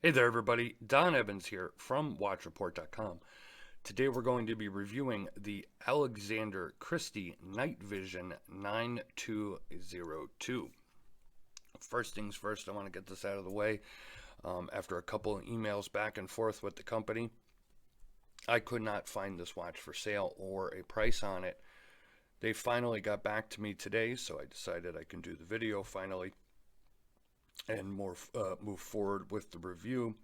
Hey there, everybody. Don Evans here from WatchReport.com. Today we're going to be reviewing the Alexandre Christie Night Vision 9202. First things first, I want to get this out of the way. After a couple of emails back and forth with the company, I could not find this watch for sale or a price on it. They finally got back to me today, so I decided I can do the video finally and move forward with the review.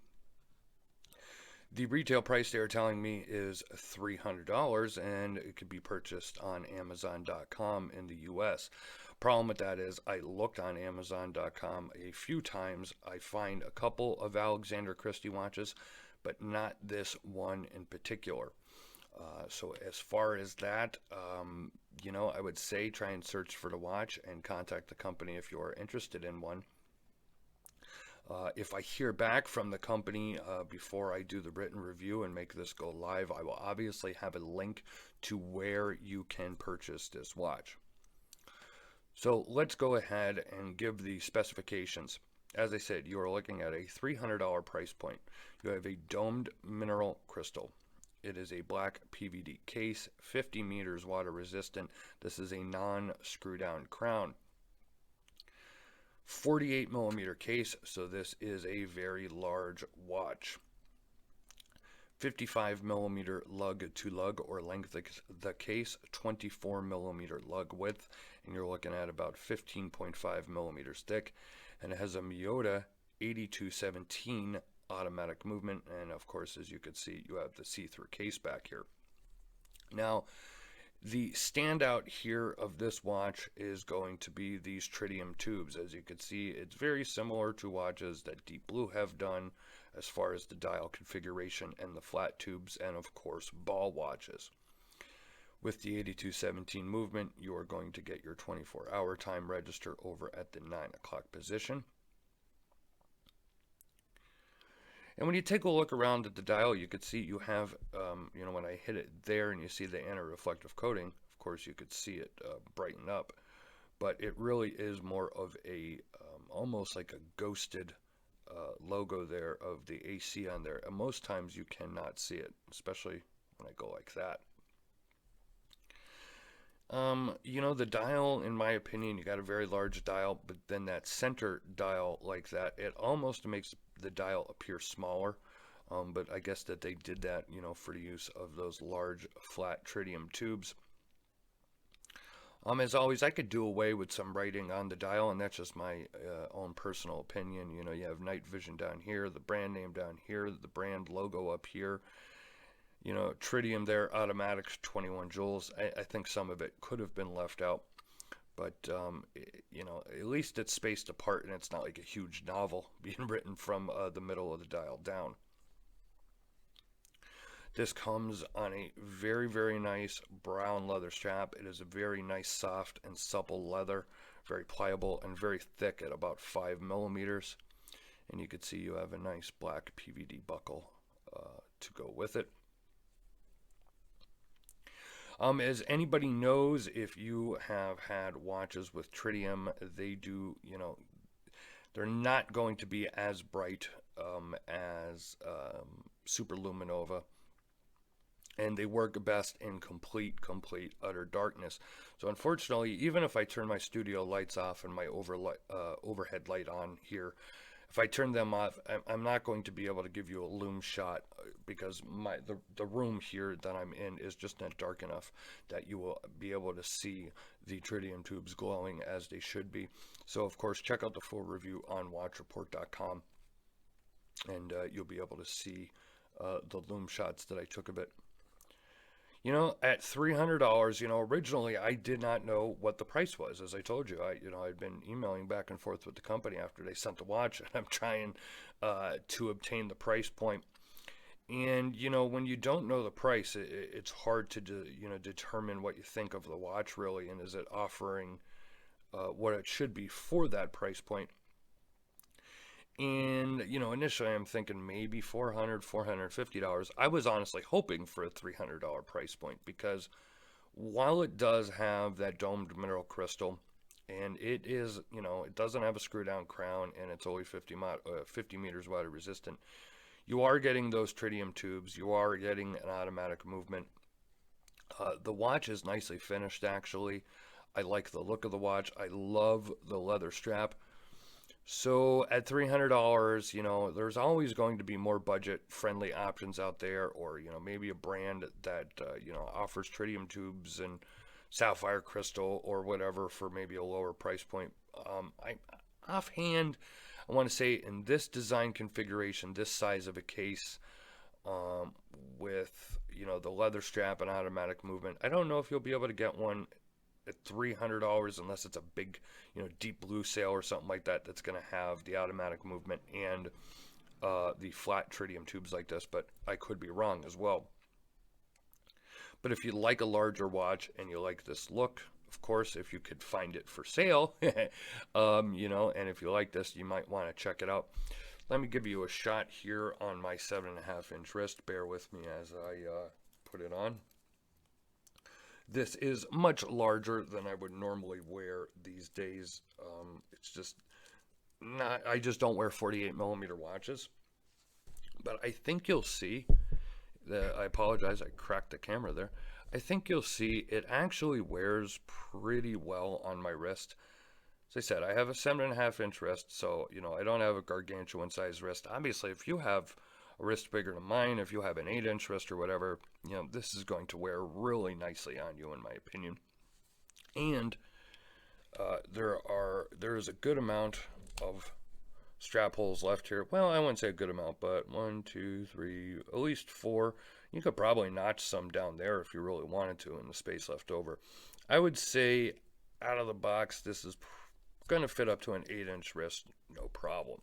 The retail price they are telling me is $300 and it could be purchased on Amazon.com in the US. Problem with that is I looked on Amazon.com a few times. I find a couple of Alexandre Christie watches, but not this one in particular. So as far as that, I would say try and search for the watch and contact the company if you are interested in one. If I hear back from the company before I do the written review and make this go live, I will obviously have a link to where you can purchase this watch. So let's go ahead and give the specifications. As I said, you are looking at a $300 price point. You have a domed mineral crystal. It is a black PVD case, 50 meters water resistant. This is a non-screw down crown. 48 millimeter case, so this is a very large watch. 55 millimeter lug to lug or length of the case, 24 millimeter lug width, and you're looking at about 15.5 millimeters thick. And it has a Miyota 8217 automatic movement, and of course, as you can see, you have the see-through case back here. Now, the standout here of this watch is going to be these tritium tubes. As you can see, it's very similar to watches that Deep Blue have done as far as the dial configuration and the flat tubes, and of course ball watches. With the 8217 movement, you are going to get your 24-hour time register over at the 9 o'clock position. And when you take a look around at the dial, you could see you have, when I hit it there and you see the anti-reflective coating, of course you could see it brighten up, but it really is more of a, almost like a ghosted logo there of the AC on there. And most times you cannot see it, especially when I go like that. The dial, in my opinion, you got a very large dial, but then that center dial like that, it almost makes the dial appear smaller. But I guess that they did that, for the use of those large flat tritium tubes. As always, I could do away with some writing on the dial, and that's just my own personal opinion. You have Night Vision down here, the brand name down here, the brand logo up here. Tritium there, automatic 21 joules. I think some of it could have been left out, but at least it's spaced apart and it's not like a huge novel being written from the middle of the dial down. This comes on a very, very nice brown leather strap. It is a very nice, soft and supple leather, very pliable and very thick at about 5 millimeters. And you can see you have a nice black PVD buckle to go with it. As anybody knows, if you have had watches with tritium, they do, they're not going to be as bright as Superluminova, and they work best in complete, utter darkness. So unfortunately, even if I turn my studio lights off and my overhead light on here, if I turn them off, I'm not going to be able to give you a lume shot because the room here that I'm in is just not dark enough that you will be able to see the tritium tubes glowing as they should be. So of course, check out the full review on WatchReport.com, and you'll be able to see the lume shots that I took of it. At $300, originally I did not know what the price was. As I told you, I'd been emailing back and forth with the company after they sent the watch, and I'm trying to obtain the price point. And when you don't know the price, it's hard to determine what you think of the watch really, and is it offering what it should be for that price point. And initially I'm thinking maybe $400, $450. I was honestly hoping for a $300 price point because while it does have that domed mineral crystal, and it is, it doesn't have a screw down crown, and it's only 50 meters water resistant. You are getting those tritium tubes. You are getting an automatic movement. The watch is nicely finished, actually. I like the look of the watch. I love the leather strap. So at $300, there's always going to be more budget-friendly options out there, or maybe a brand that offers tritium tubes and sapphire crystal or whatever for maybe a lower price point. Offhand, I want to say in this design configuration, this size of a case, with the leather strap and automatic movement, I don't know if you'll be able to get one at $300 unless it's a big, deep blue sale or something like that that's going to have the automatic movement and the flat tritium tubes like this, but I could be wrong as well. But if you like a larger watch and you like this look, of course, if you could find it for sale, and if you like this, you might want to check it out. Let me give you a shot here on my 7.5-inch wrist. Bear with me as I put it on. This is much larger than I would normally wear these days. It's just not, I just don't wear 48 millimeter watches. But I think you'll see, I apologize, I cracked the camera there. I think you'll see it actually wears pretty well on my wrist. As I said, I have a 7.5-inch wrist, so, I don't have a gargantuan sized wrist. Obviously, if you have a wrist bigger than mine, if you have an 8-inch wrist or whatever, this is going to wear really nicely on you, in my opinion. And there is a good amount of strap holes left here. Well, I wouldn't say a good amount, but 1, 2, 3, at least 4. You could probably notch some down there if you really wanted to in the space left over. I would say out of the box, this is going to fit up to an 8-inch wrist, no problem.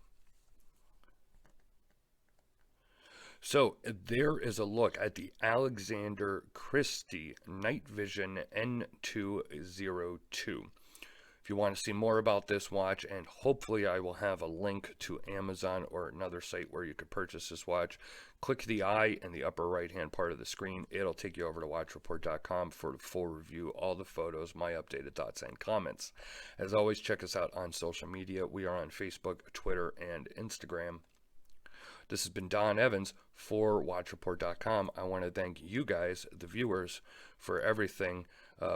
So there is a look at the Alexandre Christie Night Vision N202. If you want to see more about this watch, and hopefully I will have a link to Amazon or another site where you could purchase this watch, click the eye in the upper right hand part of the screen. It'll take you over to watchreport.com for the full review, all the photos, my updated thoughts and comments. As always, check us out on social media. We are on Facebook, Twitter, and Instagram. This has been Don Evans for watchreport.com. I want to thank you guys, the viewers, for everything.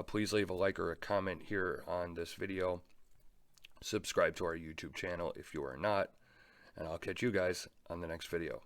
Please leave a like or a comment here on this video. Subscribe to our YouTube channel if you are not. And I'll catch you guys on the next video.